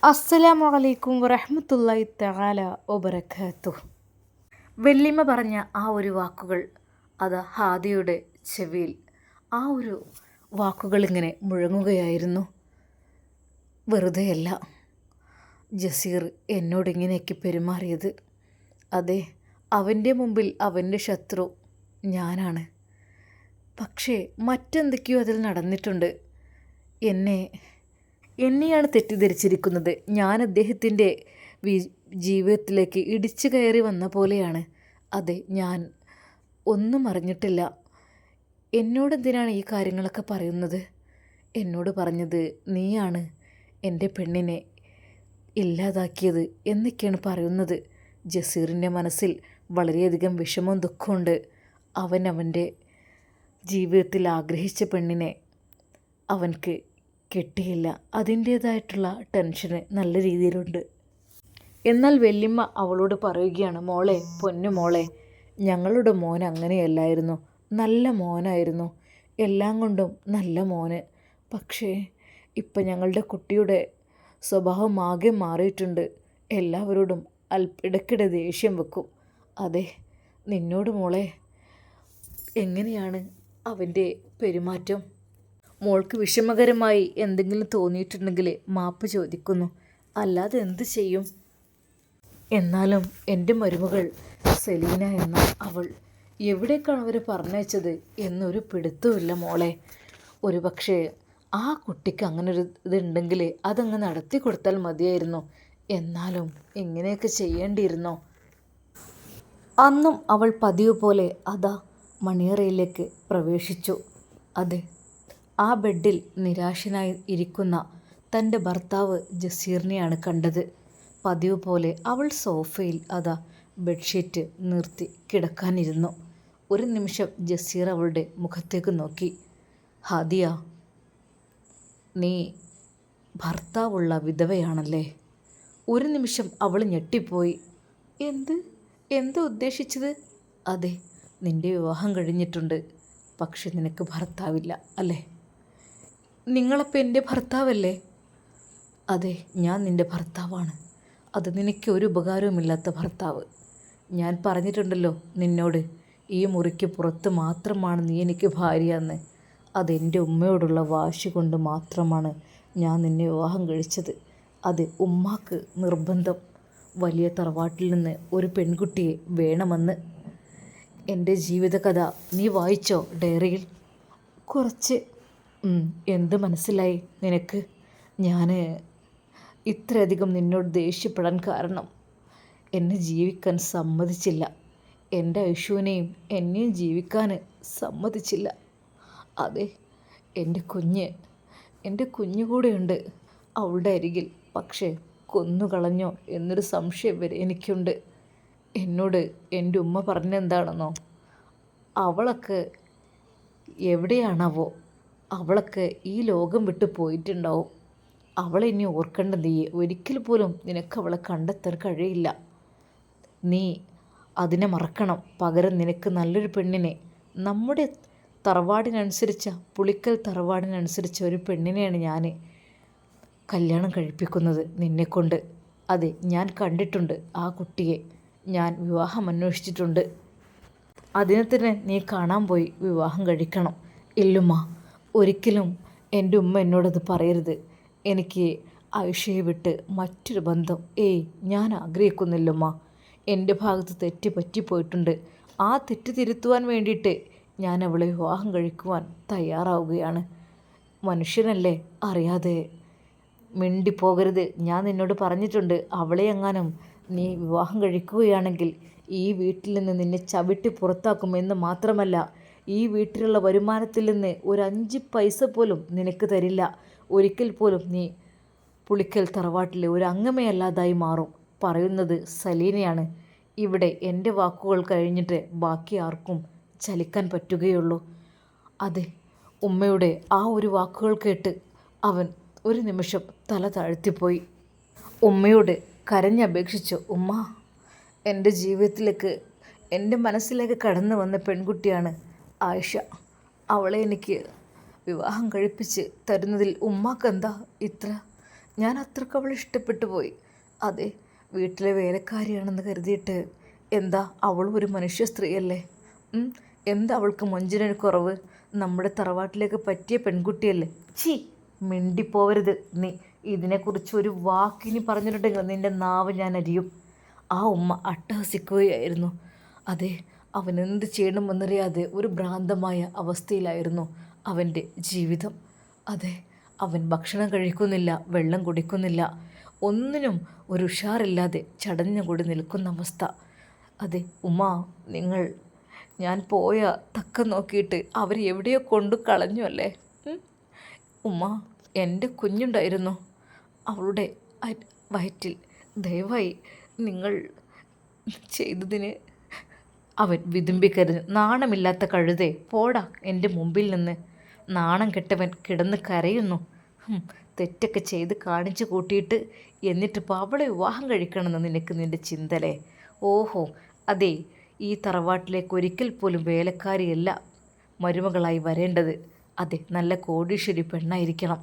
അസ്സലാമു അലൈക്കും വറഹ്മത്തുള്ളാഹി തആല വബറകാതുഹു. വെല്ലിമ്മ പറഞ്ഞ ആ ഒരു വാക്കുകൾ അത് ഹാദിയുടെ ചെവിയിൽ ആ ഒരു വാക്കുകൾ ഇങ്ങനെ മുഴങ്ങുകയായിരുന്നു. വെറുതെയല്ല ജസീർ എന്നോടിങ്ങനെയൊക്കെ പെരുമാറിയത്. അതെ, അവൻ്റെ മുമ്പിൽ അവൻ്റെ ശത്രു ഞാനാണ്. പക്ഷേ മറ്റെന്തൊക്കെയോ അതിൽ നടന്നിട്ടുണ്ട്. എന്നെയാണ് തെറ്റിദ്ധരിച്ചിരിക്കുന്നത്. ഞാൻ അദ്ദേഹത്തിൻ്റെ ജീവിതത്തിലേക്ക് ഇടിച്ചു കയറി വന്ന പോലെയാണ്. അതെ, ഞാൻ ഒന്നും അറിഞ്ഞിട്ടില്ല. എന്നോടെന്തിനാണ് ഈ കാര്യങ്ങളൊക്കെ പറയുന്നത്? എന്നോട് പറഞ്ഞത് നീയാണ് എൻ്റെ പെണ്ണിനെ ഇല്ലാതാക്കിയത് എന്നൊക്കെയാണ് പറയുന്നത്. ജസീറിൻ്റെ മനസ്സിൽ വളരെയധികം വിഷമവും ദുഃഖമുണ്ട്. അവൻ്റെ ജീവിതത്തിൽ ആഗ്രഹിച്ച പെണ്ണിനെ അവൻക്ക് കിട്ടിയില്ല. അതിൻ്റേതായിട്ടുള്ള ടെൻഷന് നല്ല രീതിയിലുണ്ട്. എന്നാൽ വെല്ലിമ്മ അവളോട് പറയുകയാണ്, മോളെ, പൊന്നു മോളെ, ഞങ്ങളുടെ മോൻ അങ്ങനെയല്ലായിരുന്നു. നല്ല മോനായിരുന്നു, എല്ലാം കൊണ്ടും നല്ല മോന്. പക്ഷേ ഇപ്പം ഞങ്ങളുടെ കുട്ടിയുടെ സ്വഭാവം ആകെ മാറിയിട്ടുണ്ട്. എല്ലാവരോടും ഇടയ്ക്കിടെ ദേഷ്യം വെക്കും. അതെ, നിന്നോട് മോളെ എങ്ങനെയാണ് അവൻ്റെ പെരുമാറ്റം? മോൾക്ക് വിഷമകരമായി എന്തെങ്കിലും തോന്നിയിട്ടുണ്ടെങ്കിൽ മാപ്പ് ചോദിക്കുന്നു, അല്ലാതെ എന്ത് ചെയ്യും? എന്നാലും എൻ്റെ മരുമകൾ സെലീന എന്ന അവൾ എവിടേക്കാണ് അവർ പറഞ്ഞയച്ചത് എന്നൊരു പിടുത്തമില്ല മോളെ. ഒരു പക്ഷേ ആ കുട്ടിക്ക് അങ്ങനൊരു ഇതുണ്ടെങ്കിൽ അതങ്ങ് നടത്തി കൊടുത്താൽ മതിയായിരുന്നു. എന്നാലും ഇങ്ങനെയൊക്കെ ചെയ്യേണ്ടിയിരുന്നോ? അന്നും അവൾ പതിവ് പോലെ അതാ മണിയറയിലേക്ക് പ്രവേശിച്ചു. അതെ, ആ ബെഡിൽ നിരാശനായി ഇരിക്കുന്ന തൻ്റെ ഭർത്താവ് ജസീറിനെയാണ് കണ്ടത്. പതിവ് പോലെ അവൾ സോഫയിൽ അതാ ബെഡ്ഷീറ്റ് നിർത്തി കിടക്കാനിരുന്നു. ഒരു നിമിഷം ജസീർ അവളുടെ മുഖത്തേക്ക് നോക്കി. ഹാദിയ, നീ ഭർത്താവുള്ള വിധവയാണല്ലേ? ഒരു നിമിഷം അവൾ ഞെട്ടിപ്പോയി. എന്താ ഉദ്ദേശിച്ചത്? അതെ, നിൻ്റെ വിവാഹം കഴിഞ്ഞിട്ടുണ്ട്, പക്ഷെ നിനക്ക് ഭർത്താവില്ല അല്ലേ? നിങ്ങളപ്പോൾ എൻ്റെ ഭർത്താവല്ലേ? അതെ, ഞാൻ നിൻ്റെ ഭർത്താവാണ്. അത് നിനക്ക് ഒരു ഉപകാരവുമില്ലാത്ത ഭർത്താവ്. ഞാൻ പറഞ്ഞിട്ടുണ്ടല്ലോ നിന്നോട്, ഈ മുറിക്ക് പുറത്ത് മാത്രമാണ് നീ എനിക്ക് ഭാര്യ എന്ന്. അതെൻ്റെ ഉമ്മയോടുള്ള വാശി കൊണ്ട് മാത്രമാണ് ഞാൻ നിന്നെ വിവാഹം കഴിച്ചത്. അത് ഉമ്മാക്ക് നിർബന്ധം, വലിയ തറവാട്ടിൽ നിന്ന് ഒരു പെൺകുട്ടിയെ വേണമെന്ന്. എൻ്റെ ജീവിതകഥ നീ വായിച്ചോ ഡയറിയിൽ? കുറച്ച്. എന്ത് മനസ്സിലായി നിനക്ക്? ഞാൻ ഇത്രയധികം നിന്നോട് ദേഷ്യപ്പെടാൻ കാരണം എന്നെ ജീവിക്കാൻ സമ്മതിച്ചില്ല. എൻ്റെ ഐശുവിനെയും എന്നെയും ജീവിക്കാൻ സമ്മതിച്ചില്ല. അതെ, എൻ്റെ കുഞ്ഞ് കൂടെയുണ്ട് അവളുടെ അരികിൽ. പക്ഷേ കൊന്നുകളഞ്ഞോ എന്നൊരു സംശയം വരെ എനിക്കുണ്ട്. എന്നോട് എൻ്റെ ഉമ്മ പറഞ്ഞെന്താണെന്നോ? അവളൊക്കെ എവിടെയാണാവോ? അവളൊക്കെ ഈ ലോകം വിട്ട് പോയിട്ടുണ്ടാവും. അവളെ ഇനി ഓർക്കേണ്ട നീ ഒരിക്കൽ പോലും നിനക്ക് അവളെ കണ്ടെത്താൻ കഴിയില്ല. നീ അതിനെ മറക്കണം. പകരം നിനക്ക് നല്ലൊരു പെണ്ണിനെ, നമ്മുടെ തറവാടിനനുസരിച്ച പുളിക്കൽ തറവാടിനനുസരിച്ച ഒരു പെണ്ണിനെയാണ് ഞാൻ കല്യാണം കഴിപ്പിക്കുന്നത് നിന്നെക്കൊണ്ട്. അതെ, ഞാൻ കണ്ടിട്ടുണ്ട് ആ കുട്ടിയെ. ഞാൻ വിവാഹം അന്വേഷിച്ചിട്ടുണ്ട്. അതിനെ തന്നെ നീ കാണാൻ പോയി വിവാഹം കഴിക്കണം. ഇല്ലുമ്മ, ഒരിക്കലും എൻ്റെ ഉമ്മ എന്നോടത് പറയരുത്. എനിക്ക് ആയിഷയെ വിട്ട് മറ്റൊരു ബന്ധം ഞാൻ ആഗ്രഹിക്കുന്നില്ലമ്മ. എൻ്റെ ഭാഗത്ത് തെറ്റ് പറ്റിപ്പോയിട്ടുണ്ട്. ആ തെറ്റ് തിരുത്തുവാൻ വേണ്ടിയിട്ട് ഞാൻ അവളെ വിവാഹം കഴിക്കുവാൻ തയ്യാറാവുകയാണ്. മനുഷ്യനല്ലേ, അറിയാതെ മിണ്ടിപ്പോകരുത്. ഞാൻ നിന്നോട് പറഞ്ഞിട്ടുണ്ട്, അവളെ എങ്ങാനും നീ വിവാഹം കഴിക്കുകയാണെങ്കിൽ ഈ വീട്ടിൽ നിന്ന് നിന്നെ ചവിട്ടി പുറത്താക്കുമെന്ന് മാത്രമല്ല, ഈ വീട്ടിലുള്ള വരുമാനത്തിൽ നിന്ന് ഒരു 5 പൈസ പോലും നിനക്ക് തരില്ല. ഒരിക്കൽ പോലും നീ പുളിക്കൽ തറവാട്ടിലെ ഒരു അംഗമേ അല്ലാതായി മാറും. പറയുന്നത് സലീനയാണ്. ഇവിടെ എൻ്റെ വാക്കുകൾ കഴിഞ്ഞിട്ട് ബാക്കി ആർക്കും ചലിക്കാൻ പറ്റുകയുള്ളൂ. അതെ, ഉമ്മയുടെ ആ ഒരു വാക്കുകൾ കേട്ട് അവൻ ഒരു നിമിഷം തല താഴ്ത്തിപ്പോയി. ഉമ്മയോട് കരഞ്ഞപേക്ഷിച്ചു, ഉമ്മ, എൻ്റെ ജീവിതത്തിലേക്ക്, എൻ്റെ മനസ്സിലേക്ക് കടന്നു വന്ന പെൺകുട്ടിയാണ് ആയിഷ. അവളെ എനിക്ക് വിവാഹം കഴിപ്പിച്ച് തരുന്നതിൽ ഉമ്മാക്കെന്താ ഇത്ര ഞാൻ അത്രയ്ക്ക് അവളെ ഇഷ്ടപ്പെട്ടു പോയി. അതെ, വീട്ടിലെ വേലക്കാരിയാണെന്ന് കരുതിയിട്ട് എന്താ അവളും ഒരു മനുഷ്യ സ്ത്രീയല്ലേ? എന്താ അവൾക്ക് മൊഞ്ചിനൊരു കുറവ്? നമ്മുടെ തറവാട്ടിലേക്ക് പറ്റിയ പെൺകുട്ടിയല്ലേ? ചീ, മിണ്ടിപ്പോവരുത് നീ. ഇതിനെക്കുറിച്ച് ഒരു വാക്കിനി പറഞ്ഞിട്ടുണ്ടെങ്കിൽ നിൻ്റെ നാവ് ഞാൻ അരിയും. ആ ഉമ്മ അട്ടഹസിക്കുകയായിരുന്നു. അതെ, അവൻ എന്ത് ചെയ്യണമെന്നറിയാതെ ഒരു ഭ്രാന്തമായ അവസ്ഥയിലായിരുന്നു അവൻ്റെ ജീവിതം. അതെ, അവൻ ഭക്ഷണം കഴിക്കുന്നില്ല, വെള്ളം കുടിക്കുന്നില്ല, ഒന്നിനും ഒരു ഉഷാറില്ലാതെ ചടഞ്ഞുകൂടി നിൽക്കുന്ന അവസ്ഥ. അതെ ഉമ്മ, ഞാൻ പോയ തക്കം നോക്കിയിട്ട് അവർ എവിടെയോ കൊണ്ടു കളഞ്ഞു അല്ലേ? ഉമ്മ, എൻ്റെ കുഞ്ഞുണ്ടായിരുന്നു അവളുടെ വയറ്റിൽ. ദയവായി നിങ്ങൾ ചെയ്തതിന് അവൻ വിതുമ്പിക്കരുത്. നാണമില്ലാത്ത കഴുതേ, പോടാ എൻ്റെ മുമ്പിൽ നിന്ന്. നാണം കെട്ടവൻ കിടന്ന് കരയുന്നു. തെറ്റൊക്കെ ചെയ്ത് കാണിച്ചു കൂട്ടിയിട്ട് എന്നിട്ടിപ്പോൾ അവളെ വിവാഹം കഴിക്കണമെന്ന് നിനക്ക് നിൻ്റെ ചിന്തലേ? ഓഹോ, അതെ, ഈ തറവാട്ടിലേക്ക് ഒരിക്കൽ പോലും വേലക്കാരിയല്ല മരുമകളായി വരേണ്ടത്. അതെ, നല്ല കോടീശ്വരി പെണ്ണായിരിക്കണം.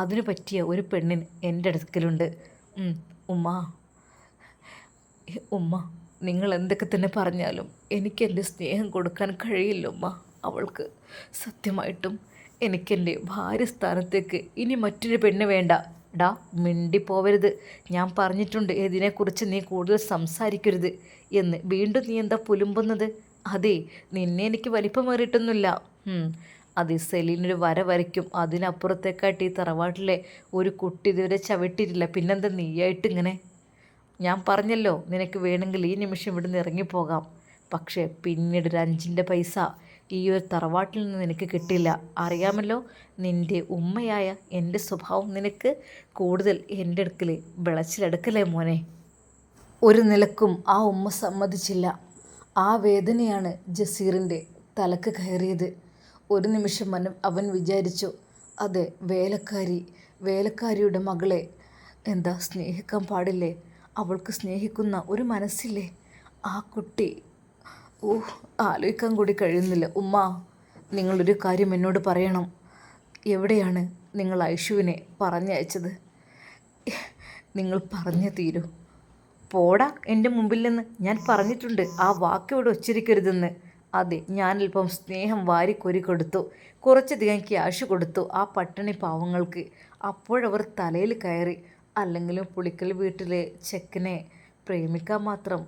അതിനു പറ്റിയ ഒരു പെണ്ണിന് എൻ്റെ അടുക്കലുണ്ട്. ഉമ്മ, നിങ്ങൾ എന്തൊക്കെ തന്നെ പറഞ്ഞാലും എനിക്ക് സ്നേഹം കൊടുക്കാൻ കഴിയില്ല ഉമ്മ. അവൾക്ക് സത്യമായിട്ടും എനിക്കെൻ്റെ ഭാര്യ സ്ഥാനത്തേക്ക് ഇനി മറ്റൊരു പെണ്ണ് വേണ്ട. ഡാ, മിണ്ടിപ്പോവരുത്. ഞാൻ പറഞ്ഞിട്ടുണ്ട് ഇതിനെക്കുറിച്ച് നീ കൂടുതൽ സംസാരിക്കരുത് എന്ന്. വീണ്ടും നീ എന്താ പുലുമ്പുന്നത്? അതെ, നിന്നെ എനിക്ക് വലിപ്പമേറിയിട്ടൊന്നുമില്ല. അത് സെലീനൊരു വര വരയ്ക്കും. അതിനപ്പുറത്തേക്കായിട്ട് ഈ തറവാട്ടിലെ ഒരു കുട്ടി ഇതുവരെ ചവിട്ടിയിട്ടില്ല. പിന്നെന്താ നീയായിട്ട് ഇങ്ങനെ? ഞാൻ പറഞ്ഞല്ലോ, നിനക്ക് വേണമെങ്കിൽ ഈ നിമിഷം ഇവിടുന്ന് ഇറങ്ങിപ്പോകാം. പക്ഷേ പിന്നീട് ഒരു 5 പൈസ ഈ ഒരു തറവാട്ടിൽ നിന്ന് നിനക്ക് കിട്ടില്ല. അറിയാമല്ലോ, നിൻ്റെ ഉമ്മയായ എൻ്റെ സ്വഭാവം നിനക്ക് കൂടുതൽ എൻ്റെ അടുക്കൽ വിളച്ചിലെടുക്കലേ മോനെ. ഒരു നിലക്കും ആ ഉമ്മ സമ്മതിച്ചില്ല. ആ വേദനയാണ് ജസീറിൻ്റെ തലക്ക് കയറിയത്. ഒരു നിമിഷം അവൻ വിചാരിച്ചു, അതെ, വേലക്കാരിയുടെ മകളെ എന്താ സ്നേഹിക്കാൻ പാടില്ലേ? അവൾക്ക് സ്നേഹിക്കുന്ന ഒരു മനസ്സില്ലേ ആ കുട്ടി? ആലോചിക്കാൻ കൂടി കഴിയുന്നില്ല. ഉമ്മ, നിങ്ങളൊരു കാര്യം എന്നോട് പറയണം. എവിടെയാണ് നിങ്ങൾ ഐഷുവിനെ പറഞ്ഞയച്ചത്? നിങ്ങൾ പറഞ്ഞു തീരൂ. പോടാ എൻ്റെ മുമ്പിൽ നിന്ന്. ഞാൻ പറഞ്ഞിട്ടുണ്ട് ആ വാക്കിവിടെ ഉച്ചരിക്കരുതെന്ന്. അതെ, ഞാനല്പം സ്നേഹം വാരിക്കൊരി കൊടുത്തു, കുറച്ചധികം ക്യാഷ് കൊടുത്തു ആ പട്ടിണി പാവങ്ങൾക്ക്. അപ്പോഴവർ തലയിൽ കയറി. അല്ലെങ്കിലും പുളിക്കൽ വീട്ടിലെ ചെക്കനെ പ്രേമിക്കാൻ മാത്രം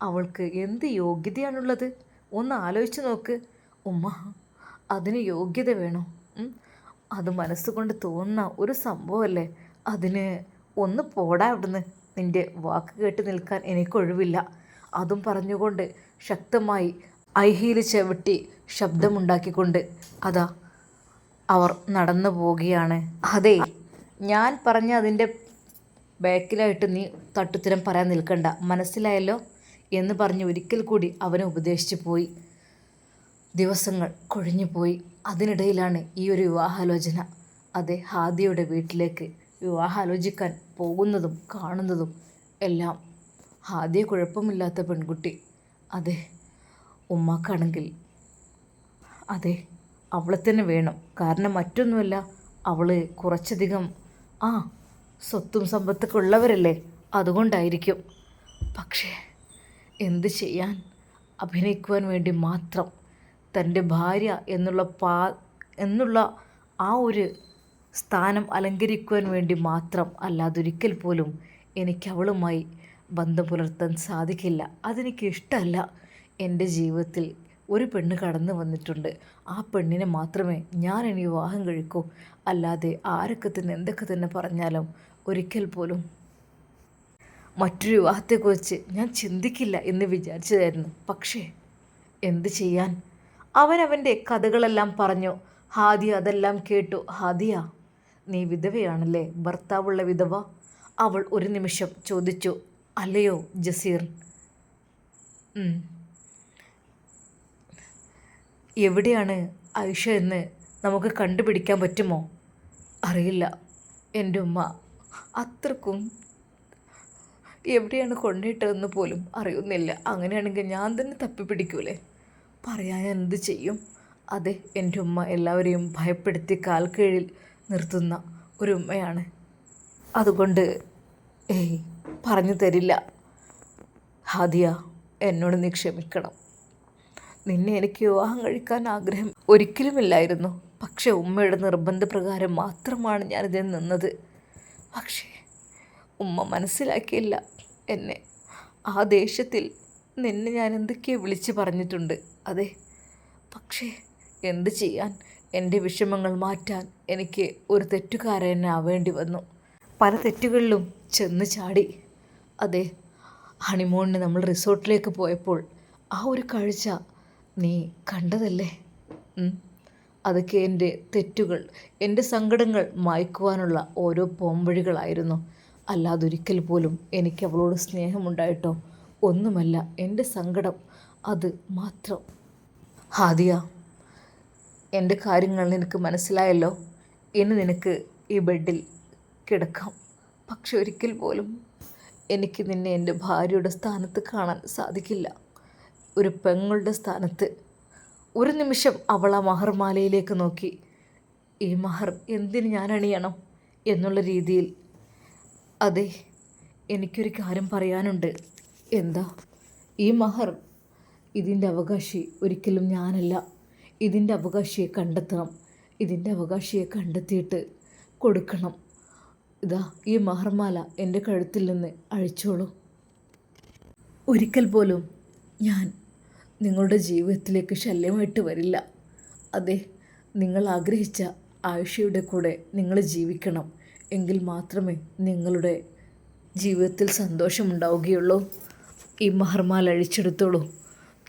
അവൾക്ക് എന്ത് യോഗ്യതയാണുള്ളത്? ഒന്ന് ആലോചിച്ച് നോക്ക് ഉമ്മ. അതിന് യോഗ്യത വേണോ? അത് മനസ്സുകൊണ്ട് തോന്നുന്ന ഒരു സംഭവമല്ലേ. അതിന് ഒന്ന് പോടാ അവിടുന്ന്. നിൻ്റെ വാക്ക് കേട്ട് നിൽക്കാൻ എനിക്കൊഴിവില്ല. അതും പറഞ്ഞുകൊണ്ട് ശക്തമായി ഐഹീൽ ചവിട്ടി ശബ്ദമുണ്ടാക്കിക്കൊണ്ട് അതാ അവർ നടന്നു പോവുകയാണ്. അതെ, ഞാൻ പറഞ്ഞ അതിൻ്റെ ബാക്കിലായിട്ട് നീ തട്ടുത്തരം പറയാൻ നിൽക്കണ്ട, മനസ്സിലായല്ലോ എന്ന് പറഞ്ഞ് ഒരിക്കൽ കൂടി അവനെ ഉപദേശിച്ചു പോയി. ദിവസങ്ങൾ കൊഴിഞ്ഞുപോയി. അതിനിടയിലാണ് ഈ ഒരു വിവാഹാലോചന. അതെ, ഹാദിയുടെ വീട്ടിലേക്ക് വിവാഹാലോചിക്കാൻ പോകുന്നതും കാണുന്നതും എല്ലാം. ഹാദിയെ കുഴപ്പമില്ലാത്ത പെൺകുട്ടി. അതെ, ഉമ്മാക്കാണെങ്കിൽ അതെ അവളെ തന്നെ വേണം. കാരണം മറ്റൊന്നുമല്ല, അവൾ കുറച്ചധികം സ്വത്തും സമ്പത്തൊക്കെ ഉള്ളവരല്ലേ, അതുകൊണ്ടായിരിക്കും. പക്ഷേ എന്ത് ചെയ്യാൻ? അഭിനയിക്കുവാൻ വേണ്ടി മാത്രം, തൻ്റെ ഭാര്യ എന്നുള്ള ആ ഒരു സ്ഥാനം അലങ്കരിക്കുവാൻ വേണ്ടി മാത്രം. അല്ലാതൊരിക്കൽ പോലും എനിക്ക് അവളുമായി ബന്ധം പുലർത്താൻ സാധിക്കില്ല. അതെനിക്ക് ഇഷ്ടമല്ല. എൻ്റെ ജീവിതത്തിൽ ഒരു പെണ്ണ് കടന്നു വന്നിട്ടുണ്ട്. ആ പെണ്ണിനെ മാത്രമേ ഞാൻ ഇനി വിവാഹം കഴിക്കൂ. അല്ലാതെ ആരൊക്കെ തന്നെ എന്തൊക്കെ തന്നെ പറഞ്ഞാലും ഒരിക്കൽ പോലും മറ്റൊരു വിവാഹത്തെക്കുറിച്ച് ഞാൻ ചിന്തിക്കില്ല എന്ന് വിചാരിച്ചതായിരുന്നു. പക്ഷേ എന്ത് ചെയ്യാൻ? അവൻ്റെ കഥകളെല്ലാം പറഞ്ഞു. ഹാദിയ അതെല്ലാം കേട്ടു. ഹാദിയ, നീ വിധവയാണല്ലേ? ഭർത്താവുള്ള വിധവ? അവൾ ഒരു നിമിഷം ചോദിച്ചു. അല്ലയോ ജസീർ? എവിടെയാണ് ഐഷ എന്ന് നമുക്ക് കണ്ടുപിടിക്കാൻ പറ്റുമോ? അറിയില്ല. എൻ്റെ ഉമ്മ അത്രക്കും എവിടെയാണ് കൊണ്ടിട്ടതെന്ന് പോലും അറിയുന്നില്ല. അങ്ങനെയാണെങ്കിൽ ഞാൻ തന്നെ തപ്പിപ്പിടിക്കൂലേ? പറയാൻ എന്ത് ചെയ്യും? അതെ, എൻ്റെ ഉമ്മ എല്ലാവരെയും ഭയപ്പെടുത്തി കാൽക്കീഴിൽ നിർത്തുന്ന ഒരു ഉമ്മയാണ്. അതുകൊണ്ട് ഏയ് പറഞ്ഞു തരില്ല. ഹാദിയ, എന്നോട് നീ ക്ഷമിക്കണം. നിന്നെ എനിക്ക് വിവാഹം കഴിക്കാൻ ആഗ്രഹം ഒരിക്കലുമില്ലായിരുന്നു. പക്ഷേ ഉമ്മയുടെ നിർബന്ധപ്രകാരം മാത്രമാണ് ഞാനിതിൽ നിന്നത്. പക്ഷേ ഉമ്മ മനസ്സിലാക്കിയില്ല എന്നെ. ആ ദേഷ്യത്തിൽ നിന്നെ ഞാൻ എന്തൊക്കെയോ വിളിച്ച് പറഞ്ഞിട്ടുണ്ട്. അതെ, പക്ഷേ എന്ത് ചെയ്യാൻ, എൻ്റെ വിഷമങ്ങൾ മാറ്റാൻ എനിക്ക് ഒരു തെറ്റുകാരനാവേണ്ടി വന്നു. പല തെറ്റുകളിലും ചെന്ന് ചാടി. അതെ, ഹണിമൂണിന് നമ്മൾ റിസോർട്ടിലേക്ക് പോയപ്പോൾ ആ ഒരു കാഴ്ച നീ കണ്ടതല്ലേ? അതൊക്കെ എൻ്റെ തെറ്റുകൾ, എൻ്റെ സങ്കടങ്ങൾ മായ്ക്കുവാനുള്ള ഓരോ പോംവഴികളായിരുന്നു. അല്ലാതൊരിക്കൽ പോലും എനിക്ക് അവളോട് സ്നേഹമുണ്ടായിട്ടോ ഒന്നുമല്ല. എൻ്റെ സങ്കടം അത് മാത്രം. ഹാദിയ, എൻ്റെ കാര്യങ്ങൾ നിനക്ക് മനസ്സിലായല്ലോ. ഇനി നിനക്ക് ഈ ബെഡിൽ കിടക്കാം. പക്ഷെ ഒരിക്കൽ പോലും എനിക്ക് നിന്നെ എൻ്റെ ഭാര്യയുടെ സ്ഥാനത്ത് കാണാൻ സാധിക്കില്ല. ഒരു പെങ്ങളുടെ സ്ഥാനത്ത്. ഒരു നിമിഷം അവൾ ആ മഹർമാലയിലേക്ക് നോക്കി. ഈ മഹർ എന്തിന് ഞാൻ അണിയണം എന്നുള്ള രീതിയിൽ. അതെ, എനിക്കൊരു കാര്യം പറയാനുണ്ട്. എന്താ? ഈ മഹർ, ഇതിൻ്റെ അവകാശി ഒരിക്കലും ഞാനല്ല. ഇതിൻ്റെ അവകാശിയെ കണ്ടെത്തണം. ഇതിൻ്റെ അവകാശിയെ കണ്ടെത്തിയിട്ട് കൊടുക്കണം. ഇതാ ഈ മഹർമാല എൻ്റെ കഴുത്തിൽ നിന്ന് അഴിച്ചോളൂ. ഒരിക്കൽ പോലും ഞാൻ നിങ്ങളുടെ ജീവിതത്തിലേക്ക് ശല്യമായിട്ട് വരില്ല. അതെ, നിങ്ങൾ ആഗ്രഹിച്ച ആയിഷയുടെ കൂടെ നിങ്ങൾ ജീവിക്കണം. എങ്കിൽ മാത്രമേ നിങ്ങളുടെ ജീവിതത്തിൽ സന്തോഷമുണ്ടാവുകയുള്ളൂ. ഈ മഹർമാല അഴിച്ചെടുത്തോളൂ.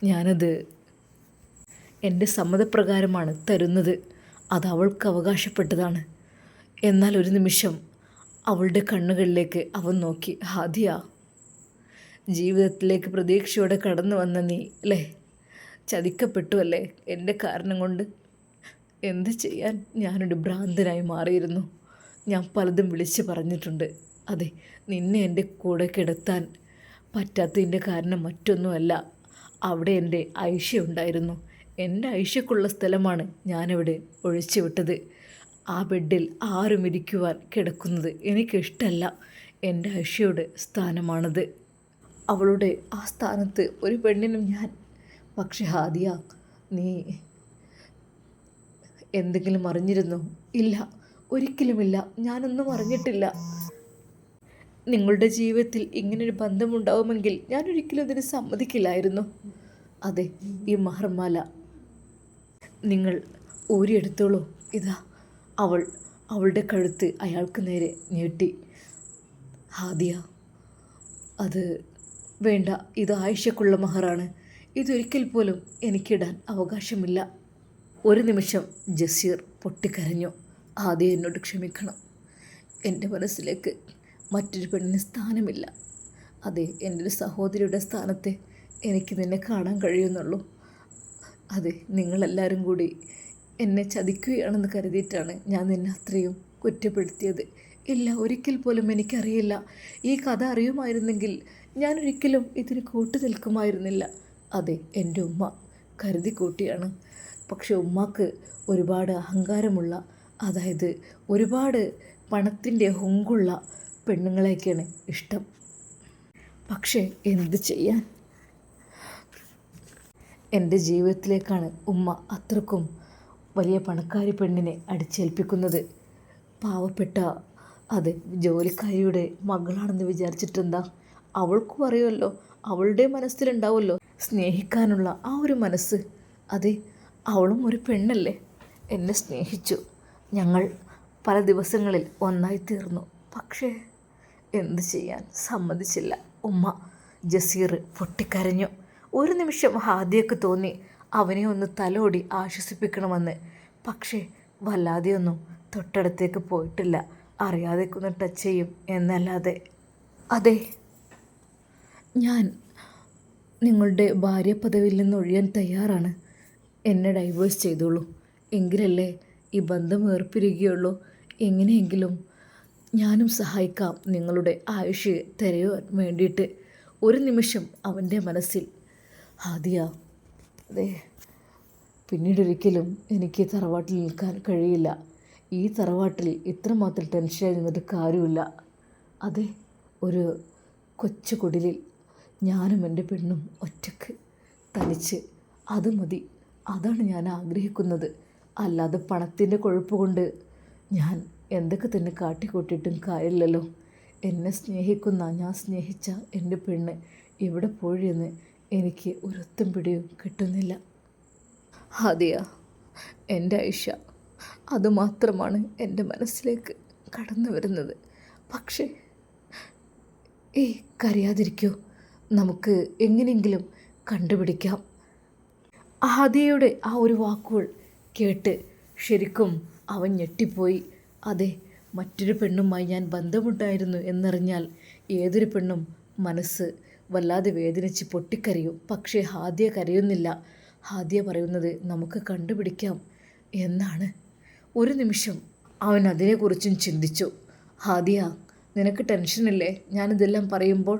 ഞാനത് എൻ്റെ സമ്മതപ്രകാരമാണ് തരുന്നത്. അത് അവൾക്ക് അവകാശപ്പെട്ടതാണ്. എന്നാൽ ഒരു നിമിഷം അവളുടെ കണ്ണുകളിലേക്ക് അവൻ നോക്കി. ഹാദിയ, ജീവിതത്തിലേക്ക് പ്രതീക്ഷയോടെ കടന്നു വന്ന നീ അല്ലേ? ചതിക്കപ്പെട്ടു അല്ലേ എൻ്റെ കാരണം കൊണ്ട്? എന്ത് ചെയ്യാൻ, ഞാനൊരു ഭ്രാന്തനായി മാറിയിരുന്നു. ഞാൻ പലതും വിളിച്ച് പറഞ്ഞിട്ടുണ്ട്. അതെ, നിന്നെ എൻ്റെ കൂടെ കിടത്താൻ പറ്റാത്തതിൻ്റെ കാരണം മറ്റൊന്നുമല്ല. അവിടെ എൻ്റെ ഐഷ ഉണ്ടായിരുന്നു. എൻ്റെ ഐഷയ്ക്കുള്ള സ്ഥലമാണ് ഞാനവിടെ ഒഴിച്ചു വിട്ടത്. ആ ബെഡിൽ ആരും ഇരിക്കുവാൻ കിടക്കുന്നത് എനിക്കിഷ്ടമല്ല. എൻ്റെ ഐഷയുടെ സ്ഥാനമാണത്. അവളുടെ ആ സ്ഥാനത്ത് ഒരു പെണ്ണിനും ഞാൻ. പക്ഷെ ഹാദിയ, നീ എന്തെങ്കിലും അറിഞ്ഞിരുന്നോ? ഇല്ല, ഒരിക്കലുമില്ല. ഞാനൊന്നും അറിഞ്ഞിട്ടില്ല. നിങ്ങളുടെ ജീവിതത്തിൽ ഇങ്ങനൊരു ബന്ധമുണ്ടാവുമെങ്കിൽ ഞാനൊരിക്കലും അതിന് സമ്മതിക്കില്ലായിരുന്നു. അതെ, ഈ മഹർമാല നിങ്ങൾ ഊരിയെടുത്തോളൂ. ഇതാ അവളുടെ കഴുത്ത് അയാൾക്ക് നേരെ നീട്ടി. ഹാദിയ, അത് വേണ്ട. ഇത് ആയിഷയ്ക്കുള്ള മഹറാണ്. ഇതൊരിക്കൽ പോലും എനിക്കിടാൻ അവകാശമില്ല. ഒരു നിമിഷം ജസീർ പൊട്ടിക്കരഞ്ഞു. ഹാദിയ, എന്നോട് ക്ഷമിക്കണം. എൻ്റെ മനസ്സിലേക്ക് മറ്റൊരു പെണ്ണിന് സ്ഥാനമില്ല. അതെ, എൻ്റെ ഒരു സഹോദരിയുടെ സ്ഥാനത്തെ എനിക്ക് നിന്നെ കാണാൻ കഴിയുന്നുള്ളൂ. അതെ, നിങ്ങളെല്ലാവരും കൂടി എന്നെ ചതിക്കുകയാണെന്ന് കരുതിയിട്ടാണ് ഞാൻ നിന്നെ അത്രയും കുറ്റപ്പെടുത്തിയത്. ഇല്ല, ഒരിക്കൽ പോലും എനിക്കറിയില്ല. ഈ കഥ അറിയുമായിരുന്നെങ്കിൽ ഞാനൊരിക്കലും ഇതിന് കൂട്ടു നിൽക്കുമായിരുന്നില്ല. അതെ, എൻ്റെ ഉമ്മ കരുതി കൂട്ടിയാണ്. പക്ഷെ ഉമ്മാക്ക് ഒരുപാട് അഹങ്കാരമുള്ള, അതായത് ഒരുപാട് പണത്തിൻ്റെ ഹുങ്കുള്ള പെണ്ണുങ്ങളെയൊക്കെയാണ് ഇഷ്ടം. പക്ഷേ എന്ത് ചെയ്യാൻ, എൻ്റെ ജീവിതത്തിലേക്കാണ് ഉമ്മ അത്രക്കും വലിയ പണക്കാരി പെണ്ണിനെ അടിച്ചേൽപ്പിക്കുന്നത്. പാവപ്പെട്ട, അതെ, ജോലിക്കാരിയുടെ മകളാണെന്ന് വിചാരിച്ചിട്ടെന്താ? അവൾക്കും അറിയുമല്ലോ, അവളുടെ മനസ്സിലുണ്ടാവുമല്ലോ സ്നേഹിക്കാനുള്ള ആ ഒരു മനസ്സ്. അതെ, അവളും ഒരു പെണ്ണല്ലേ. എന്നെ സ്നേഹിച്ചു. ഞങ്ങൾ പല ദിവസങ്ങളിൽ ഒന്നായി തീർന്നു. പക്ഷേ എന്ത് ചെയ്യാൻ, സമ്മതിച്ചില്ല ഉമ്മ. ജസീർ പൊട്ടിക്കരഞ്ഞു. ഒരു നിമിഷം ഹാദിയക്ക് തോന്നി അവനെ ഒന്ന് തലോടി ആശ്വസിപ്പിക്കണമെന്ന്. പക്ഷേ വല്ലാതെയൊന്നും തൊട്ടടുത്തേക്ക് പോയിട്ടില്ല. അറിയാതെക്കൊന്ന് ടച്ച് ചെയ്യും എന്നല്ലാതെ. അതെ, ഞാൻ നിങ്ങളുടെ ഭാര്യ പദവിയിൽ നിന്ന് ഒഴിയാൻ തയ്യാറാണ്. എന്നെ ഡൈവേഴ്സ് ചെയ്തോളൂ. എങ്കിലല്ലേ ഈ ബന്ധം ഏർപ്പിരിക്കുകയുള്ളൂ. എങ്ങനെയെങ്കിലും ഞാനും സഹായിക്കാം നിങ്ങളുടെ ആയുഷ് തിരയാൻ വേണ്ടിയിട്ട്. ഒരു നിമിഷം അവൻ്റെ മനസ്സിൽ. ഹാദിയ, അതെ, പിന്നീടൊരിക്കലും എനിക്ക് തറവാട്ടിൽ നിൽക്കാൻ കഴിയില്ല. ഈ തറവാട്ടിൽ ഇത്രമാത്രം ടെൻഷനായി നിന്നിട്ട് കാര്യമില്ല. അതെ, ഒരു കൊച്ചു കുടിലിൽ ഞാനും എൻ്റെ പെണ്ണും ഒറ്റക്ക് തനിച്ച്, അത് മതി. അതാണ് ഞാൻ ആഗ്രഹിക്കുന്നത്. അല്ലാതെ പണത്തിൻ്റെ കൊഴുപ്പ് കൊണ്ട് ഞാൻ എന്തൊക്കെ തന്നെ കാട്ടിക്കൂട്ടിയിട്ടും കാര്യമില്ലല്ലോ. എന്നെ സ്നേഹിക്കുന്ന, ഞാൻ സ്നേഹിച്ച എൻ്റെ പെണ്ണ് ഇവിടെ പോഴിയെന്ന് എനിക്ക് ഒരൊത്തും പിടിയും കിട്ടുന്നില്ല. ഹാദിയ, എൻ്റെ ഐഷ, അതുമാത്രമാണ് എൻ്റെ മനസ്സിലേക്ക് കടന്നു വരുന്നത്. പക്ഷേ കരയാതിരിക്കൂ, നമുക്ക് എങ്ങനെയെങ്കിലും കണ്ടുപിടിക്കാം. ഹാദിയയുടെ ആ ഒരു വാക്കുകൾ കേട്ട് ശരിക്കും അവൻ ഞെട്ടിപ്പോയി. അതെ, മറ്റൊരു പെണ്ണുമായി ഞാൻ ബന്ധമുണ്ടായിരുന്നു എന്നറിഞ്ഞാൽ ഏതൊരു പെണ്ണും മനസ്സ് വല്ലാതെ വേദനിച്ച് പൊട്ടിക്കരയും. പക്ഷേ ഹാദിയ കരയുന്നില്ല. ഹാദിയ പറയുന്നത് നമുക്ക് കണ്ടുപിടിക്കാം എന്നാണ്. ഒരു നിമിഷം അവൻ അതിനെക്കുറിച്ചും ചിന്തിച്ചു. ഹാദിയ, നിനക്ക് ടെൻഷനില്ലേ ഞാനിതെല്ലാം പറയുമ്പോൾ?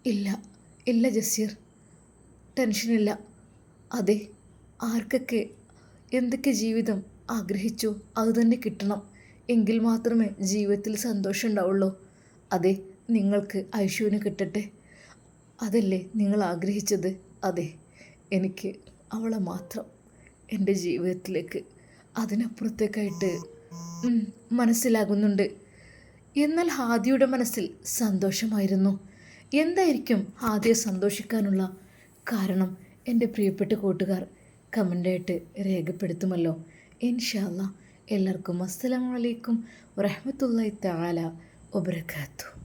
ഇല്ല ഇല്ല ജസീർ, ടെൻഷനില്ല. അതെ, ആർക്കൊക്കെ എന്തൊക്കെ ജീവിതം ആഗ്രഹിച്ചു അതുതന്നെ കിട്ടണം. എങ്കിൽ മാത്രമേ ജീവിതത്തിൽ സന്തോഷം ഉണ്ടാവുള്ളൂ. അതെ, നിങ്ങൾക്ക് ഐഷുവിന് കിട്ടട്ടെ, അതല്ലേ നിങ്ങൾ ആഗ്രഹിച്ചത്. അതെ, എനിക്ക് അവളെ മാത്രം എൻ്റെ ജീവിതത്തിലേക്ക്. അതിനപ്പുറത്തേക്കായിട്ട് മനസ്സിലാകുന്നുണ്ട്. എന്നാൽ ഹാദിയുടെ മനസ്സിൽ സന്തോഷമായിരുന്നു. എന്തായിരിക്കും ഹാദിയെ സന്തോഷിക്കാനുള്ള കാരണം? എൻ്റെ പ്രിയപ്പെട്ട കൂട്ടുകാർ കമൻ്റായിട്ട് രേഖപ്പെടുത്തുമല്ലോ. ഇൻഷാ അല്ലാ. എല്ലാവർക്കും അസ്സലാമു അലൈക്കും വറഹ്മത്തുള്ളാഹി തആല വബറകാതുഹു.